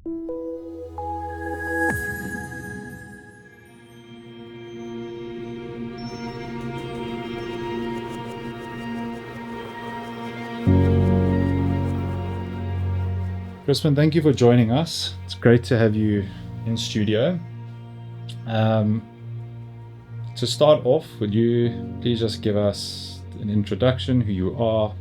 Chrispin, thank you for joining us. It's great to have you in studio. To start off, would you please just give us an introduction, who you are,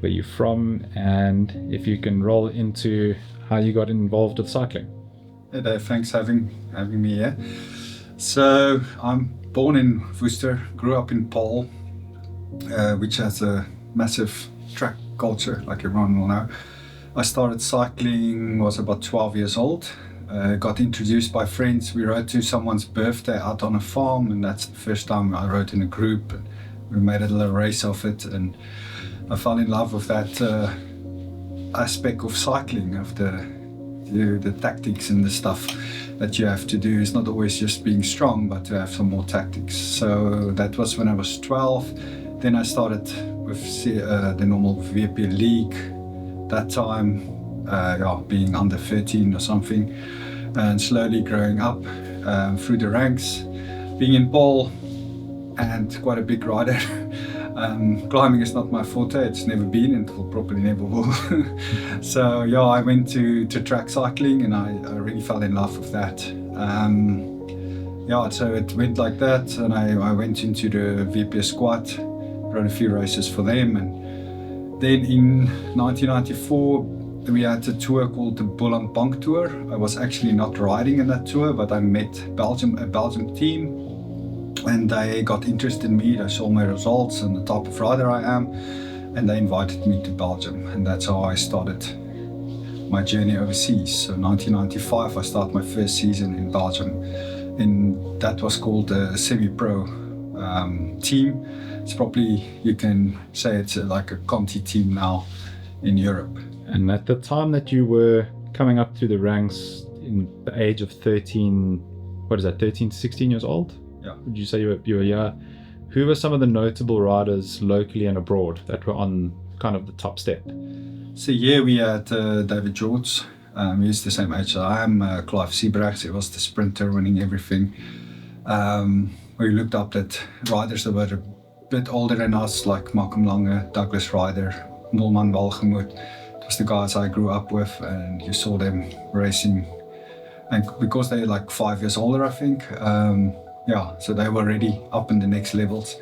where you're from, and if you can roll into how you got involved with cycling? Hey Dave, thanks for having me here. So I'm born in Worcester, grew up in Paul, which has a massive track culture, like everyone will know. I started cycling, was about 12 years old. Got introduced by friends. We rode to someone's birthday out on a farm, and that's the first time I rode in a group. And we made a little race of it, and I fell in love with that aspect of cycling, of the tactics and the stuff that you have to do. It's not always just being strong, but to have some more tactics. So that was when I was 12. Then I started with the normal VP League. That time, being under 13 or something, and slowly growing up through the ranks, being in Paul and quite a big rider. Climbing is not my forte, it's never been and will probably never will. So I went to track cycling, and I really fell in love with that. So it went like that, and I went into the VP squad, rode a few races for them, and then in 1994 we had a tour called the unpack tour. I was actually not riding in that tour, but I met a Belgium team, and they got interested in me. They saw my results and the type of rider I am, and they invited me to Belgium, and that's how I started my journey overseas. So 1995 I started my first season in Belgium, and that was called a semi-pro team. It's probably, you can say it's like a Conti team now in Europe. And at the time that you were coming up through the ranks in the age of 13, 16 years old? Yeah. Would you say you were young? Who were some of the notable riders locally and abroad that were on kind of the top step? So we had David George. He's the same age as I am. Clive Seabrax, he was the sprinter winning everything. We looked up at riders that were a bit older than us, like Malcolm Lange, Douglas Ryder, Molman Walgemoed. It was the guys I grew up with, and you saw them racing. And because they're like 5 years older, I think, so they were already up in the next levels.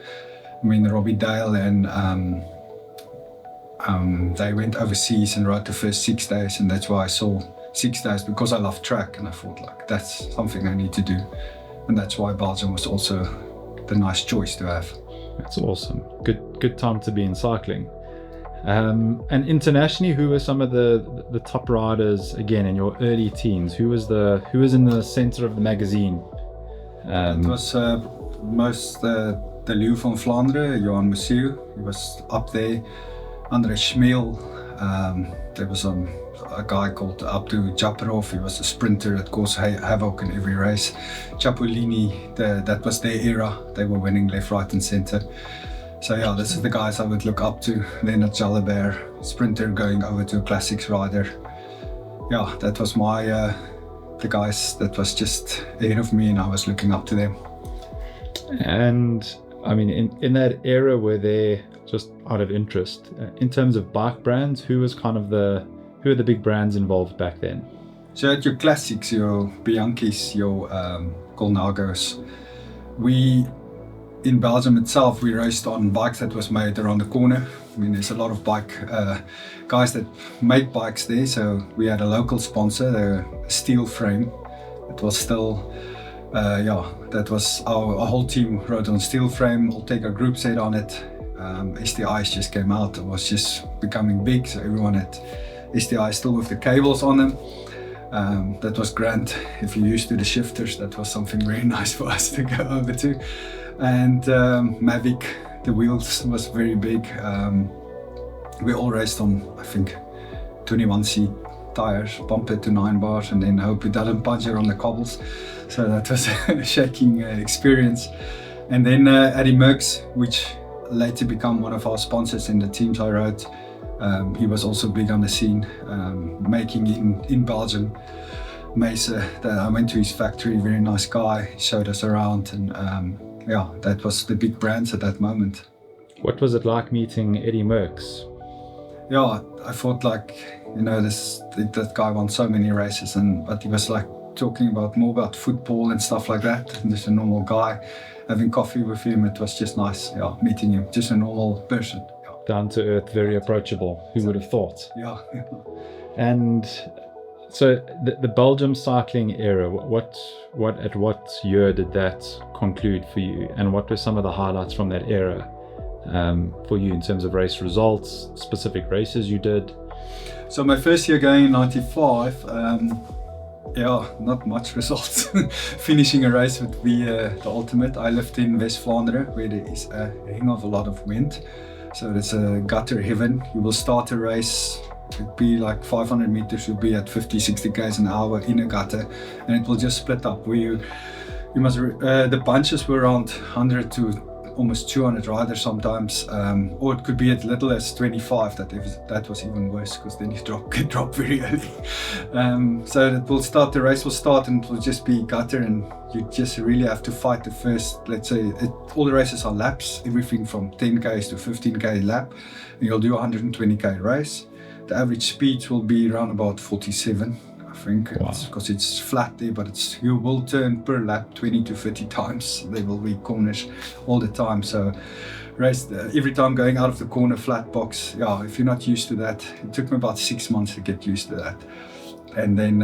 I mean, Robbie Dale and they went overseas and rode the first 6 days, and that's why I saw 6 days, because I love track, and I thought like that's something I need to do, and that's why Belgium was also the nice choice to have. That's awesome. Good time to be in cycling. And internationally, who were some of the top riders again in your early teens? Who was in the center of the magazine? It was most the Leeuw van Vlaanderen, Johan Museeuw. He was up there. Andre Schmeel. There was a guy called Abdu Japarov. He was a sprinter that caused havoc in every race. Cipollini, that was their era. They were winning left, right and center. So this is the guys I would look up to. Lennart Jalabert, sprinter going over to a classics rider. That was the guys that was just ahead of me, and I was looking up to them. And I mean, in that era, were they, just out of interest, in terms of bike brands, who are the big brands involved back then? So at your classics, your Bianchis, your Colnagos, in Belgium itself, we raced on bikes that was made around the corner. I mean, there's a lot of bike guys that make bikes there, so we had a local sponsor, a steel frame. It was still, that was our whole team rode on steel frame. I'll take a group set on it. STIs just came out, it was just becoming big, so everyone had STIs still with the cables on them. That was grand. If you're used to the shifters, that was something very nice for us to go over to. And Mavic, the wheels was very big. We all raced on, I think, 21C tires, pump it to 9 bars, and then hope it doesn't puncture on the cobbles. So that was a shaking experience. And then Eddie Merckx, which later became one of our sponsors in the teams I rode. He was also big on the scene, making in Belgium. Mesa, I went to his factory, very nice guy, he showed us around, and that was the big brands at that moment. What was it like meeting Eddie Merckx? Yeah, I thought that guy won so many races, but he was like talking more about football and stuff like that, and just a normal guy. Having coffee with him, it was just nice, meeting him, just a normal person. Yeah. Down to earth, very approachable. Who would have thought? Yeah. And so the Belgium cycling era, at what year did that conclude for you? And what were some of the highlights from that era for you in terms of race results, specific races you did? So my first year going in 95, not much results. Finishing a race would be the ultimate. I lived in West Vlaanderen, where there is a hang of a lot of wind. So it's a gutter heaven. You will start a race, it'd be like 500 meters, you'll be at 50, 60 km an hour in a gutter, and it will just split up where you must, the bunches were around 100 to almost 200 riders sometimes, or it could be as little as 25. That was even worse, because then you drop very early. So the race will start and it will just be gutter, and you just really have to fight the first, let's say, all the races are laps, everything from 10Ks to 15K lap, and you'll do a 120K race. The average speed will be around about 47, I think, because it's flat there, but you will turn per lap 20 to 30 times. There will be corners all the time. So race every time going out of the corner, flat box. Yeah, if you're not used to that, it took me about 6 months to get used to that. And then,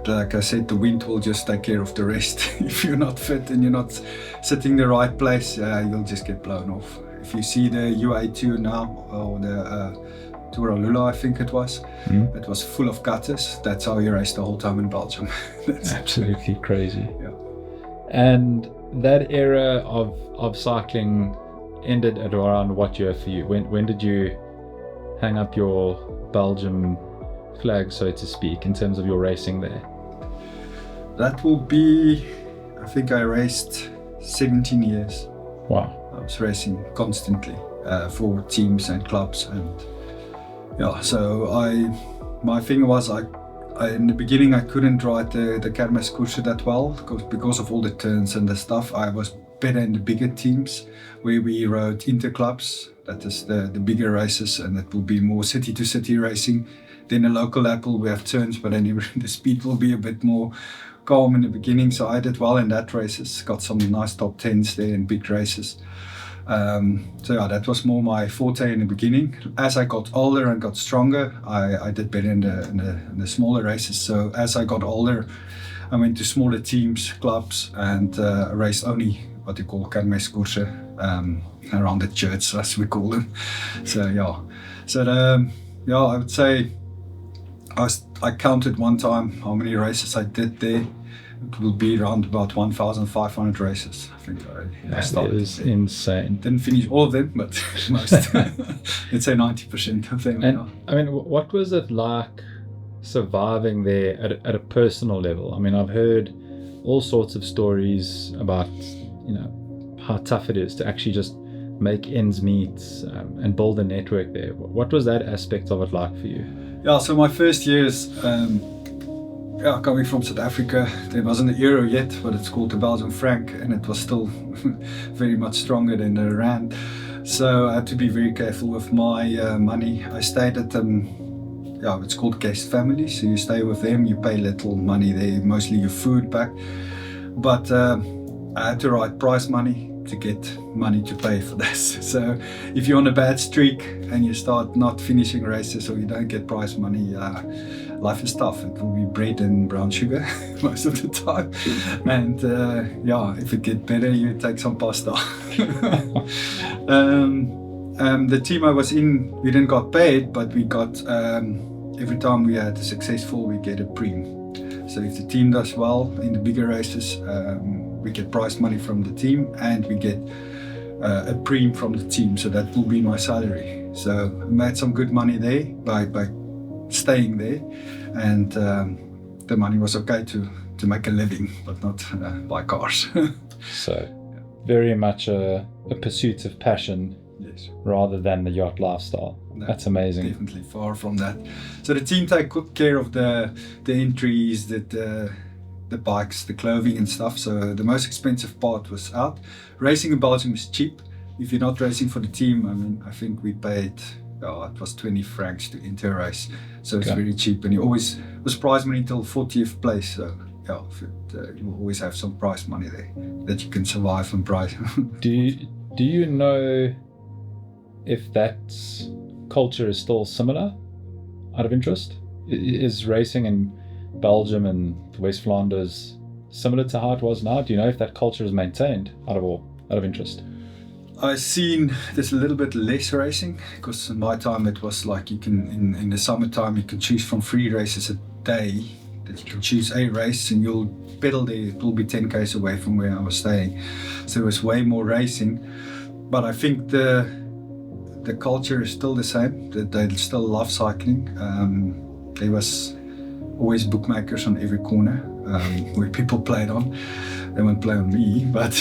like I said, the wind will just take care of the rest. If you're not fit and you're not sitting the right place, you'll just get blown off. If you see the UA2 now, or the Touralula, I think it was full of gutters. That's how you race the whole time in Belgium. That's absolutely crazy. Yeah. And that era of cycling ended at around what year for you? When did you hang up your Belgium flag, so to speak, in terms of your racing there? That will be, I think I raced 17 years. Wow. I was racing constantly for teams and clubs, and so my thing was I in the beginning I couldn't ride the kermiskoersen that well because of all the turns and the stuff. I was better in the bigger teams where we rode interclubs, that is the bigger races, and it will be more city to city racing. Then a local lap will have turns, but then the speed will be a bit more calm in the beginning. So I did well in that races, got some nice top 10s there in big races. That was more my forte in the beginning. As I got older and got stronger, I did better in the smaller races. So as I got older, I went to smaller teams, clubs, and raced only what you call kermiskoersen around the church, as we call them. I would say I counted one time how many races I did there. It will be around about 1,500 races. I think I started. That is insane. Didn't finish all of them, but most. Let's say 90% of them. And I mean, what was it like surviving there at a personal level? I mean, I've heard all sorts of stories about, how tough it is to actually just make ends meet and build a network there. What was that aspect of it like for you? Yeah, so my first years, coming from South Africa, there wasn't the euro yet, but it's called the Belgian franc, and it was still very much stronger than the rand. So I had to be very careful with my money. I stayed at it's called guest family. So you stay with them, you pay little money there, mostly your food back. But I had to write prize money to get money to pay for this. So if you're on a bad streak and you start not finishing races or you don't get prize money, life is tough. It will be bread and brown sugar most of the time. And if it gets better, you take some pasta. The team I was in, we didn't got paid, but we got, every time we had a successful, we get a preem. So if the team does well in the bigger races, we get prize money from the team, and we get a preem from the team. So that will be my salary. So I made some good money there by staying there, and the money was okay to make a living, but not buy cars. So very much a pursuit of passion Yes. rather than the yacht lifestyle. No, That's amazing. Definitely far from that. So the team take good care of the entries, the bikes, the clothing and stuff. So the most expensive part was out. Racing in Belgium is cheap. If you're not racing for the team, I mean, I think we paid, it was 20 francs to enter a race. So it's very cheap, and you always was prize money till 40th place. So yeah, you will always have some prize money there that you can survive and prize. Do you know if that culture is still similar, out of interest? Is racing in Belgium and West Flanders similar to how it was now? Do you know if that culture is maintained, out of interest? I've seen there's a little bit less racing, because in my time it was like you can, in the summertime, you can choose from 3 races a day, that you can choose a race and you'll pedal there. It will be 10 k's away from where I was staying. So there was way more racing. But I think the culture is still the same, that they still love cycling. There was always bookmakers on every corner where people played on. They won't play on me, but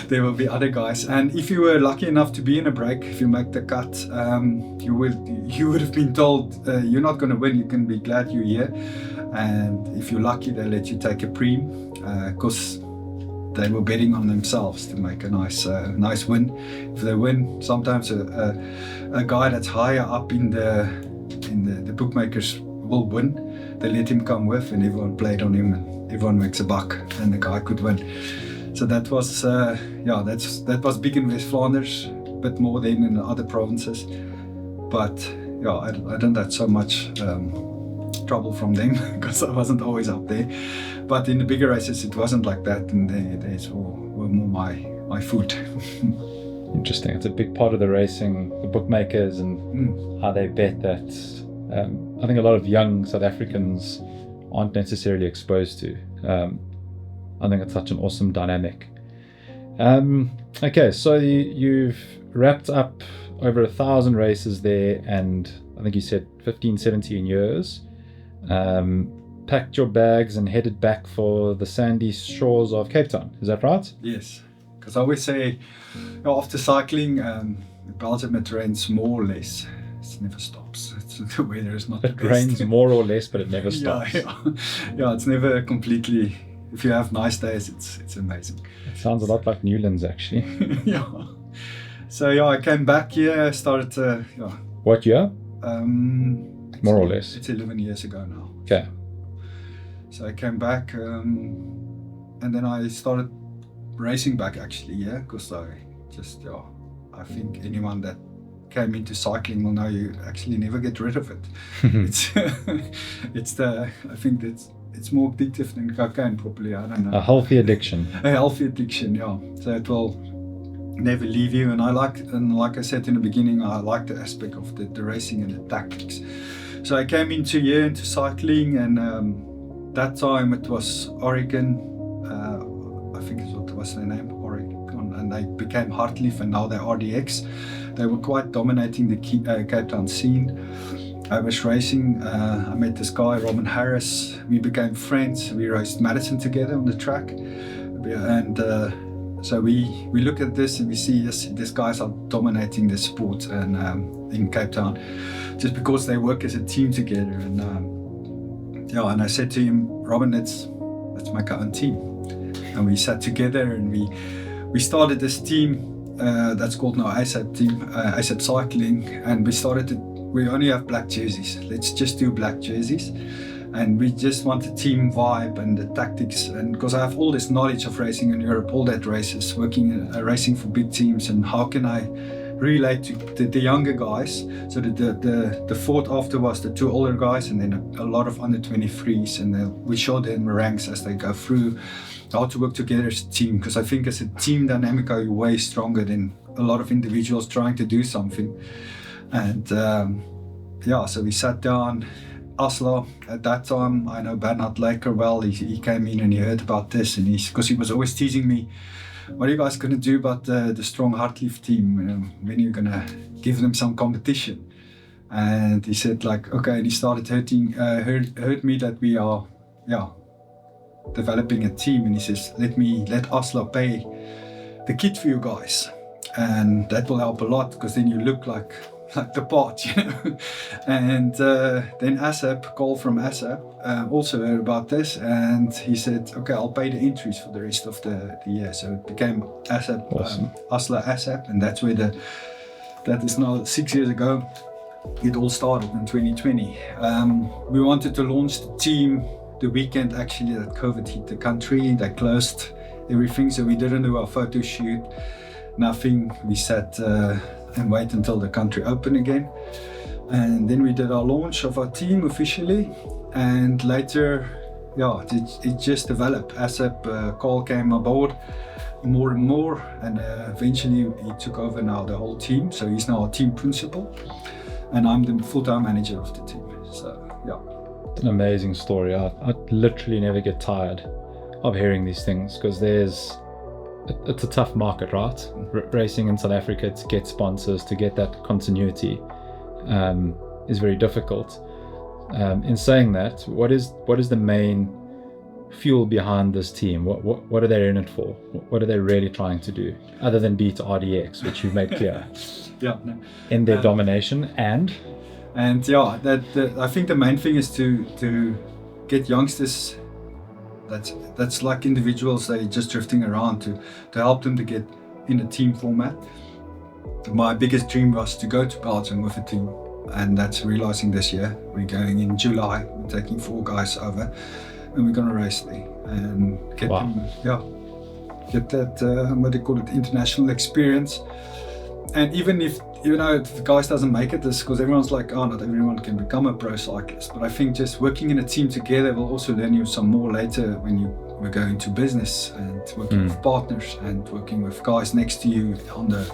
there will be other guys. And if you were lucky enough to be in a break, if you make the cut, you would have been told you're not going to win. You can be glad you're here. And if you're lucky, they let you take a preem, because they were betting on themselves to make a nice win. If they win, sometimes a guy that's higher up in the bookmakers will win. They let him come with, and everyone played on him, and everyone makes a buck, and the guy could win. So that was that was big in West Flanders, a bit more than in the other provinces. But yeah, I don't have so much trouble from them because I wasn't always up there. But in the bigger races, it wasn't like that, and they were more my food. Interesting. It's a big part of the racing, the bookmakers, and how they bet that. I think a lot of young South Africans aren't necessarily exposed to. I think it's such an awesome dynamic. Okay, so you've wrapped up over 1,000 races there, and I think you said 15, 17 years. Packed your bags and headed back for the sandy shores of Cape Town. Is that right? Yes, because I always say, after cycling, Belgium, it rains more or less. It never stops. The weather is not the best. It rains more or less, but it never stops. Yeah, it's never completely. If you have nice days, it's amazing. It sounds a lot like Newlands, actually. Yeah. So I came back here. Started. What year? More or less. It's 11 years ago now. Okay. So I came back, and then I started racing back actually. Yeah, because I think anyone that came into cycling will know you actually never get rid of it. I think it's more addictive than cocaine, probably. I don't know. A healthy addiction. A healthy addiction, yeah. So it will never leave you. And like I said in the beginning, I like the aspect of the racing and the tactics. So I came into cycling, and that time it was Oregon. I think what was their name, Oregon, and they became Hartleaf, and now they're RDX. They were quite dominating the Cape Town scene. I was racing. I met this guy, Robin Harris. We became friends. We raced Madison together on the track, and so we look at this and we see these guys are dominating the sport and in Cape Town, just because they work as a team together. And and I said to him, Robin, let's make our own team. And we sat together and we started this team. That's called now ASAP team, ASAP Cycling, and we only have black jerseys. Let's just do black jerseys, and we just want the team vibe and the tactics. And because I have all this knowledge of racing in Europe, all that races, racing for big teams, and how can I relate to the younger guys? So the fourth after was the 2 older guys, and then a lot of under 23s, and we showed them ranks as they go through. How to work together as a team, because I think as a team dynamic are way stronger than a lot of individuals trying to do something. And so we sat down. Oslo at that time, I know Bernhard Laker well. He came in and he heard about this, and because he was always teasing me, what are you guys going to do about the strong Hartleaf team? When are you going to give them some competition? And he said okay, and he started heard me that we are developing a team, and he says, let Oslo pay the kit for you guys. and that will help a lot because then you look like the part, you know. And then ASAP, call from ASAP, also heard about this, and he said, okay, I'll pay the entries for the rest of the year. So it became ASAP, Awesome. Hustler ASAP, and that's where that is now 6 years ago. It all started in 2020. We wanted to launch the team the weekend actually that COVID hit the country. They closed everything, so we didn't do our photo shoot, nothing. We sat and wait until the country opened again. And then we did our launch of our team officially. And later, it just developed. ASAP, Carl came aboard more and more. And eventually he took over now the whole team. So he's now our team principal. And I'm the full-time manager of the team. So, It's an amazing story. I literally never get tired of hearing these things because it's a tough market, right? Racing in South Africa, to get sponsors, to get that continuity is very difficult. In saying that, what is the main fuel behind this team? What are they in it for? What are they really trying to do other than beat RDX, which you've made clear? In their domination and I think the main thing is to get youngsters that's like individuals, they're just drifting around, to help them to get in a team format. My biggest dream was to go to Belgium with a team, and that's realizing this year. We're going in July, we're taking 4 guys over, and we're gonna race there and get them, get that what they call it, international experience. And even if the guys doesn't make it, this because everyone's like, oh, not everyone can become a pro cyclist. But I think just working in a team together will also learn you some more later when you were going to business and working with partners and working with guys next to you on the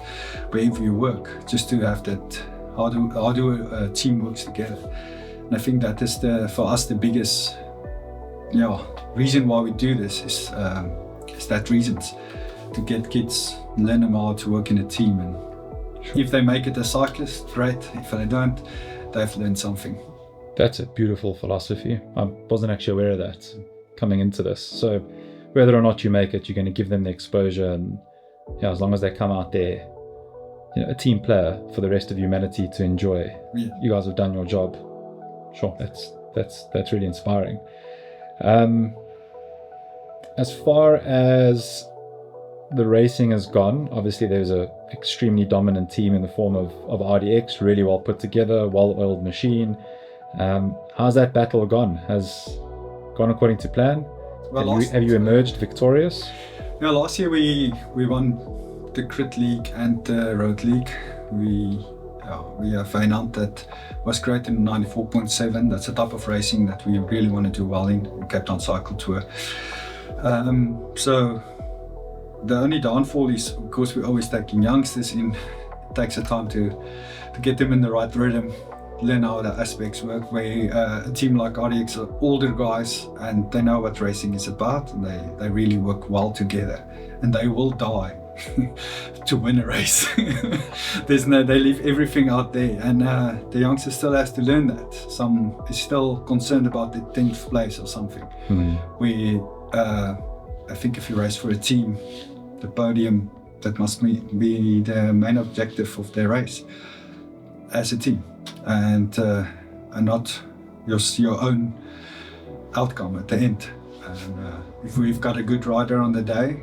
wherever you work, just to have that how do a team works together. And I think that is for us the biggest reason why we do this is that reasons to get kids, learn them how to work in a team. And if they make it as cyclists, great. If they don't, they've learned something. That's a beautiful philosophy. I wasn't actually aware of that coming into this. So whether or not you make it, you're going to give them the exposure, and as long as they come out there, a team player for the rest of humanity to enjoy. You guys have done your job. Sure, that's really inspiring. As far as the racing has gone, obviously there's a extremely dominant team in the form of RDX, really well put together, well-oiled machine. How's that battle gone? Has gone according to plan? Well, have you emerged victorious? Yeah, last year we won the Crit League and the Road League. We have Feyenoord that was great in 94.7. That's a type of racing that we really want to do well in Cape Town Cycle Tour. So the only downfall is, of course, we're always taking youngsters in. It takes a time to get them in the right rhythm, learn how the aspects work. Where a team like RDX are older guys and they know what racing is about, and they really work well together, and they will die to win a race. They leave everything out there, and the youngster still has to learn that. Some is still concerned about the 10th place or something. I think if you race for a team, the podium, that must be the main objective of their race as a team, and not your own outcome at the end. And if we've got a good rider on the day,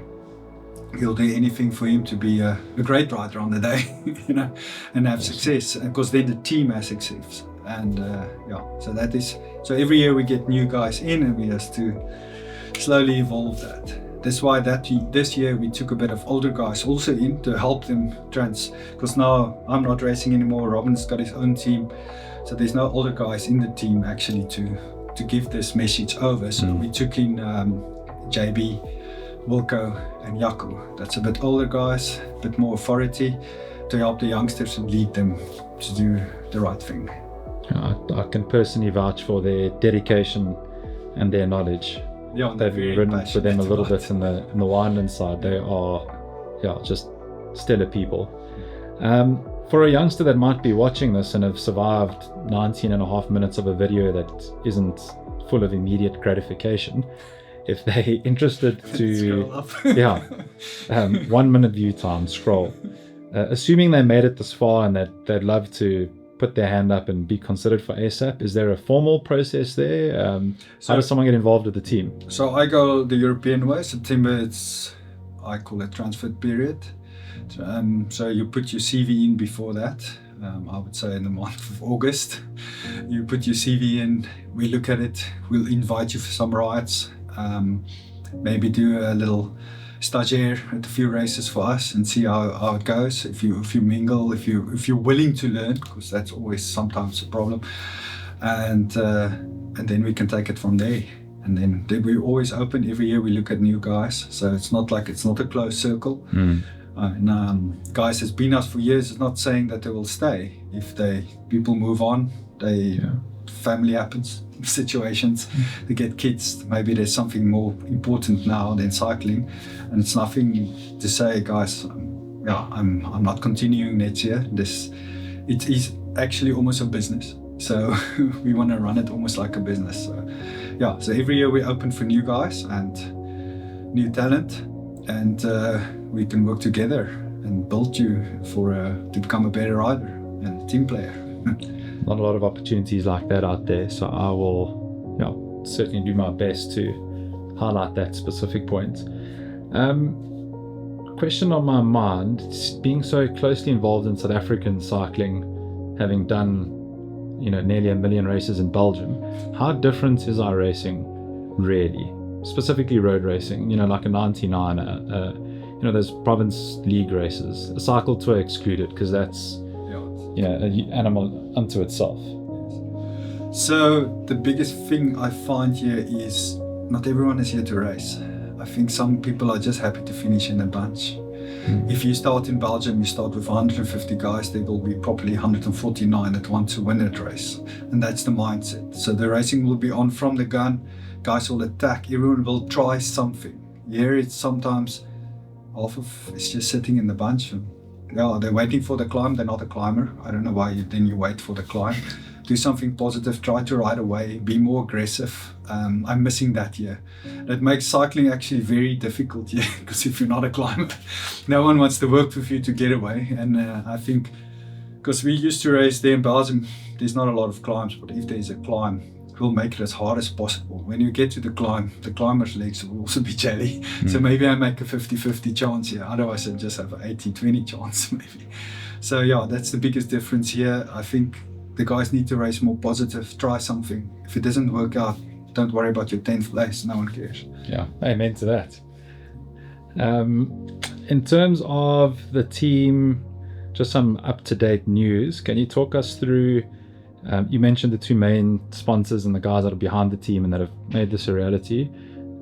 he'll do anything for him to be a great rider on the day, and have success, because then the team has success. And so every year we get new guys in, and we have to slowly evolve that. That's why this year we took a bit of older guys also in to help them because now I'm not racing anymore. Robin's got his own team, so there's no older guys in the team actually to give this message over. So we took in JB, Wilco and Jaco. That's a bit older guys, a bit more authority to help the youngsters and lead them to do the right thing. I can personally vouch for their dedication and their knowledge. They've ridden for them a little bit in the Wineland side. They are just stellar people. For a youngster that might be watching this and have survived 19 and a half minutes of a video that isn't full of immediate gratification, if they're interested to 1 minute view time, scroll, Assuming they made it this far and that they'd love to put their hand up and be considered for ASAP, is there a formal process there? How does someone get involved with the team? So I go the European way. September, I call it transfer period. So you put your CV in before that. I would say in the month of August, you put your CV in, we look at it, we'll invite you for some rides, maybe do a little stagiaire at a few races for us and see how it goes. If you mingle, if you're willing to learn, because that's always sometimes a problem, and then we can take it from there. And then we're always open. Every year we look at new guys, so it's not a closed circle. Guys that's been us for years is not saying that they will stay. If people move on, family happens, situations, they get kids, maybe there's something more important now than cycling, and it's nothing to say, guys, I'm not continuing next year. It is actually almost a business, so we want to run it almost like a business. So every year we're open for new guys and new talent, and we can work together and build you to become a better rider and a team player. Not a lot of opportunities like that out there, so I will certainly do my best to highlight that specific point. Question on my mind, being so closely involved in South African cycling, having done nearly 1 million races in Belgium, how different is our racing really, specifically road racing, like a 99er, those province league races, a cycle tour excluded because that's an animal unto itself. So the biggest thing I find here is not everyone is here to race. I think some people are just happy to finish in a bunch. If you start in Belgium, you start with 150 guys, there will be probably 149 that want to win that race. And that's the mindset. So the racing will be on from the gun, guys will attack, everyone will try something. Here it's sometimes half of it's just sitting in the bunch. They're waiting for the climb, they're not a climber. I don't know why you wait for the climb. Do something positive, try to ride away, be more aggressive. I'm missing that here. That makes cycling actually very difficult here, because if you're not a climber, no one wants to work with you to get away. And I think, because we used to race there in Belgium, there's not a lot of climbs, but if there's a climb, we'll make it as hard as possible. When you get to the climb, the climber's legs will also be jelly. So maybe I make a 50-50 chance here. Otherwise I just have an 80-20 chance maybe. So that's the biggest difference here. I think the guys need to race more positive, try something. If it doesn't work out, don't worry about your 10th place, no one cares. Yeah, amen to that. In terms of the team, just some up-to-date news. Can you talk us through, you mentioned the two main sponsors and the guys that are behind the team and that have made this a reality.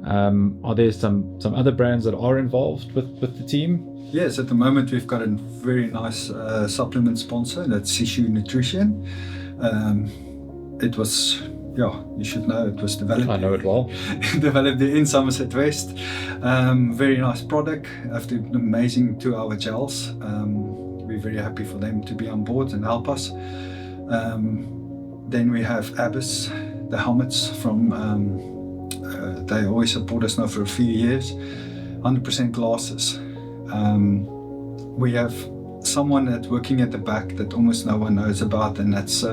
Are there some other brands that are involved with the team? Yes, at the moment we've got a very nice supplement sponsor, that's Sishu Nutrition. It was, you should know, it was developed. I know it well. Developed in Somerset West. Very nice product, after amazing 2-hour gels. We're very happy for them to be on board and help us. Then we have Abyss, the helmets from, they always support us now for a few years. 100% glasses. We have someone that's working at the back that almost no one knows about, and that's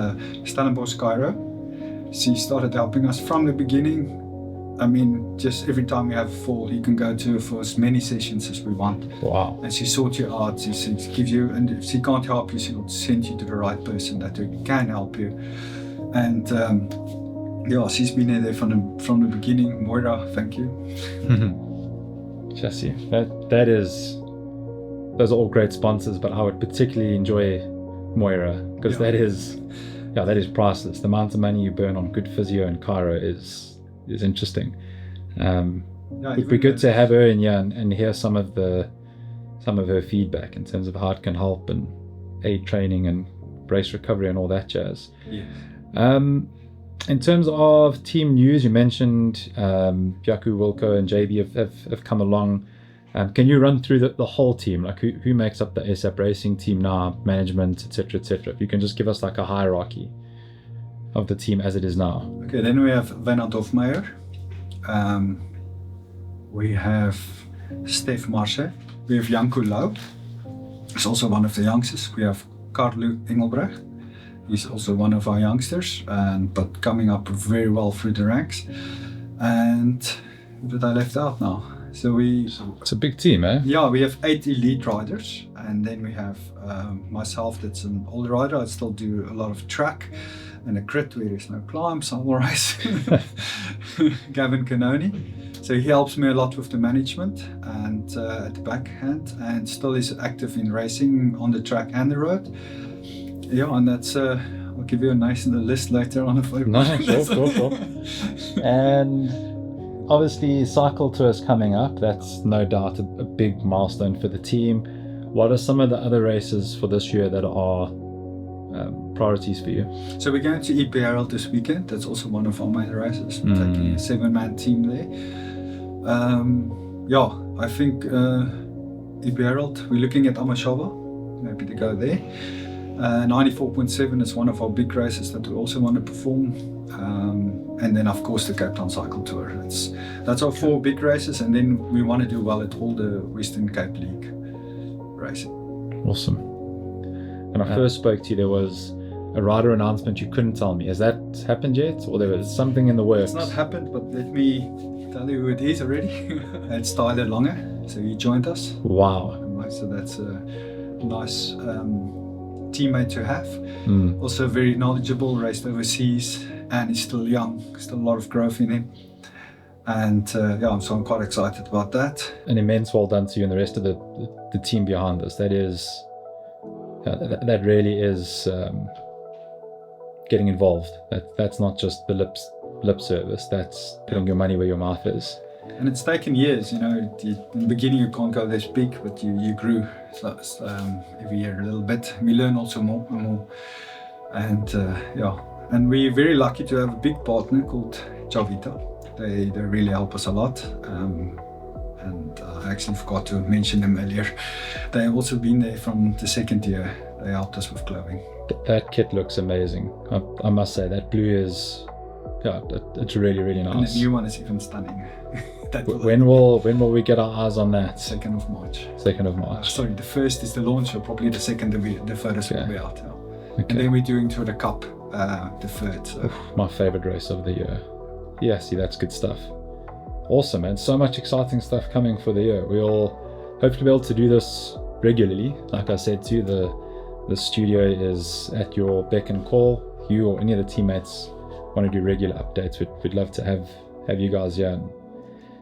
Stellenbosch Cairo. She started helping us from the beginning. I mean, just every time we have a fall, you can go to her for as many sessions as we want. Wow. And she sorts you out, she gives you, and if she can't help you, she will send you to the right person that can help you. And she's been there from the beginning. Moira, thank you. Chassis. Those are all great sponsors, but I would particularly enjoy Moira, because that is priceless. The amount of money you burn on good physio in Cairo is interesting. It'd be good to have her in here and hear some of her feedback in terms of how it can help and aid training and race recovery and all that jazz. Yes. In terms of team news, you mentioned Jaco, Wilco and JB have come along. Can you run through the whole team, like who makes up the ASAP Racing team now, management, etc., etc.? If you can just give us like a hierarchy of the team as it is now. Okay, then we have Wynand Hofmeyer. We have Stef Marse. We have Janko Lau. is also one of the youngsters. We have Carlo Engelbrecht. He's also one of our youngsters, but coming up very well through the ranks. And who did I left out now? So it's a big team, eh? Yeah, we have 8 elite riders, and then we have myself, that's an older rider. I still do a lot of track and a crit where there's no climbs, I'll race. Gavin Canoni. So he helps me a lot with the management and at the backhand, and still is active in racing on the track and the road. Yeah, and that's I'll give you a nice list later on if I sure. And obviously cycle tour is coming up. That's no doubt a big milestone for the team. What are some of the other races for this year that are priorities for you? So we're going to EP Herald this weekend. That's also one of our main races. We're taking a 7-man team there. I think EP Herald, we're looking at Amashava, maybe to go there. 94.7 is one of our big races that we also want to perform. And then of course the Cape Town Cycle Tour. That's our 4 big races, and then we want to do well at all the Western Cape League racing. Awesome. When I first spoke to you, there was a rider announcement you couldn't tell me. Has that happened yet, or there was something in the works? It's not happened, but let me tell you who it is already. It's Tyler Lange, so he joined us. Wow. So that's a nice teammate to have. Also very knowledgeable, raced overseas, and he's still young, still a lot of growth in him. And I'm quite excited about that. An immense well done to you and the rest of the team behind this. That is, that really is getting involved. That's not just the lip service. That's putting your money where your mouth is. And it's taken years, in the beginning you can't go this big, but you grew every year a little bit. We learn also more and more. And and we're very lucky to have a big partner called Javita. They really help us a lot. And I actually forgot to mention them earlier. They have also been there from the second year. They helped us with clothing. That kit looks amazing. I must say, that blue is, it's really, really nice. And the new one is even stunning. When will we get our eyes on that? 2nd of March. 2nd of March. Sorry, the 1st is the launch, so probably the 2nd the photos will be out. Okay. And then we're doing Tour de Cup, the 3rd. So. My favorite race of the year. Yeah, see, that's good stuff. Awesome, man. So much exciting stuff coming for the year. We'll hopefully be able to do this regularly. Like I said to you, the studio is at your beck and call. If you or any of the teammates want to do regular updates, we'd love to have you guys here and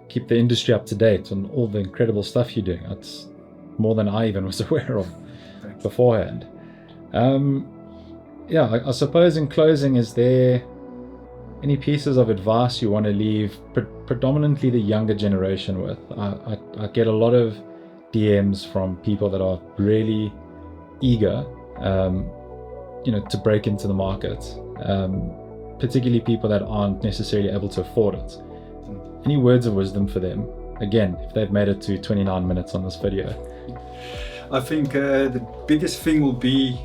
keep the industry up to date on all the incredible stuff you're doing. That's more than I even was aware of beforehand. I suppose in closing, is there any pieces of advice you want to leave predominantly the younger generation with? I get a lot of DMs from people that are really eager to break into the market, particularly people that aren't necessarily able to afford it. Any words of wisdom for them, again, if they've made it to 29 minutes on this video? I think the biggest thing will be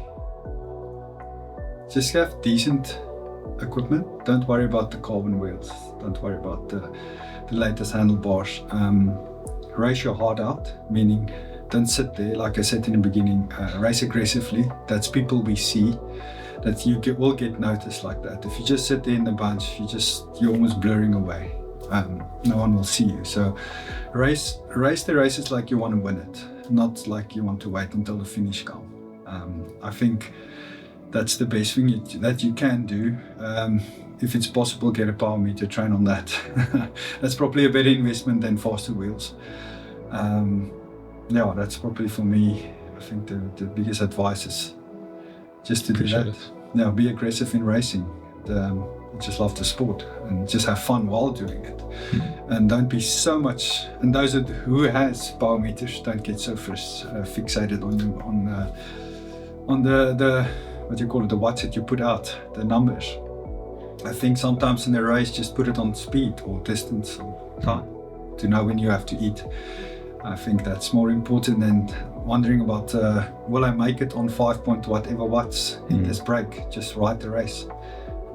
just have decent equipment. Don't worry about the carbon wheels, don't worry about the latest handlebars. Race your heart out, meaning don't sit there, like I said in the beginning, race aggressively. That's people we see, that will get noticed like that. If you just sit there in the bunch, you're almost blurring away. No one will see you. So race the races like you want to win it, not like you want to wait until the finish comes. I think that's the best thing that you can do. If it's possible, get a power meter, train on that. That's probably a better investment than faster wheels. That's probably for me. I think the biggest advice is just to Appreciate do that. Be aggressive in racing. Just love the sport and just have fun while doing it. And don't be so much. And those who has power meters, don't get so fixated on the what you call it, the watts that you put out, the numbers. I think sometimes in the race, just put it on speed or distance or time to know when you have to eat. I think that's more important than wondering about will I make it on 5 point whatever watts in this break. Just ride the race.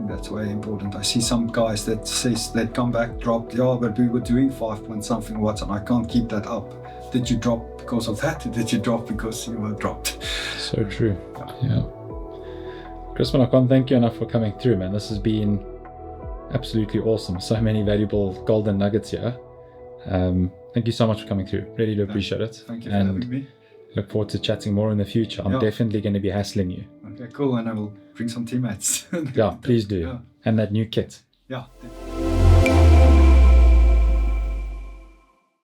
That's way important. I see some guys that says they come back, dropped, yeah, but we were doing 5 point something watts and I can't keep that up. Did you drop because of that? Or did you drop because you were dropped? So true. Yeah. Chrispin, I can't thank you enough for coming through, man. This has been absolutely awesome. So many valuable golden nuggets here. Thank you so much for coming through. Really do appreciate it. Thank you for having me. Look forward to chatting more in the future. I'm definitely going to be hassling you. Okay, cool. And I will bring some teammates. Yeah, please do. Yeah. And that new kit. Yeah.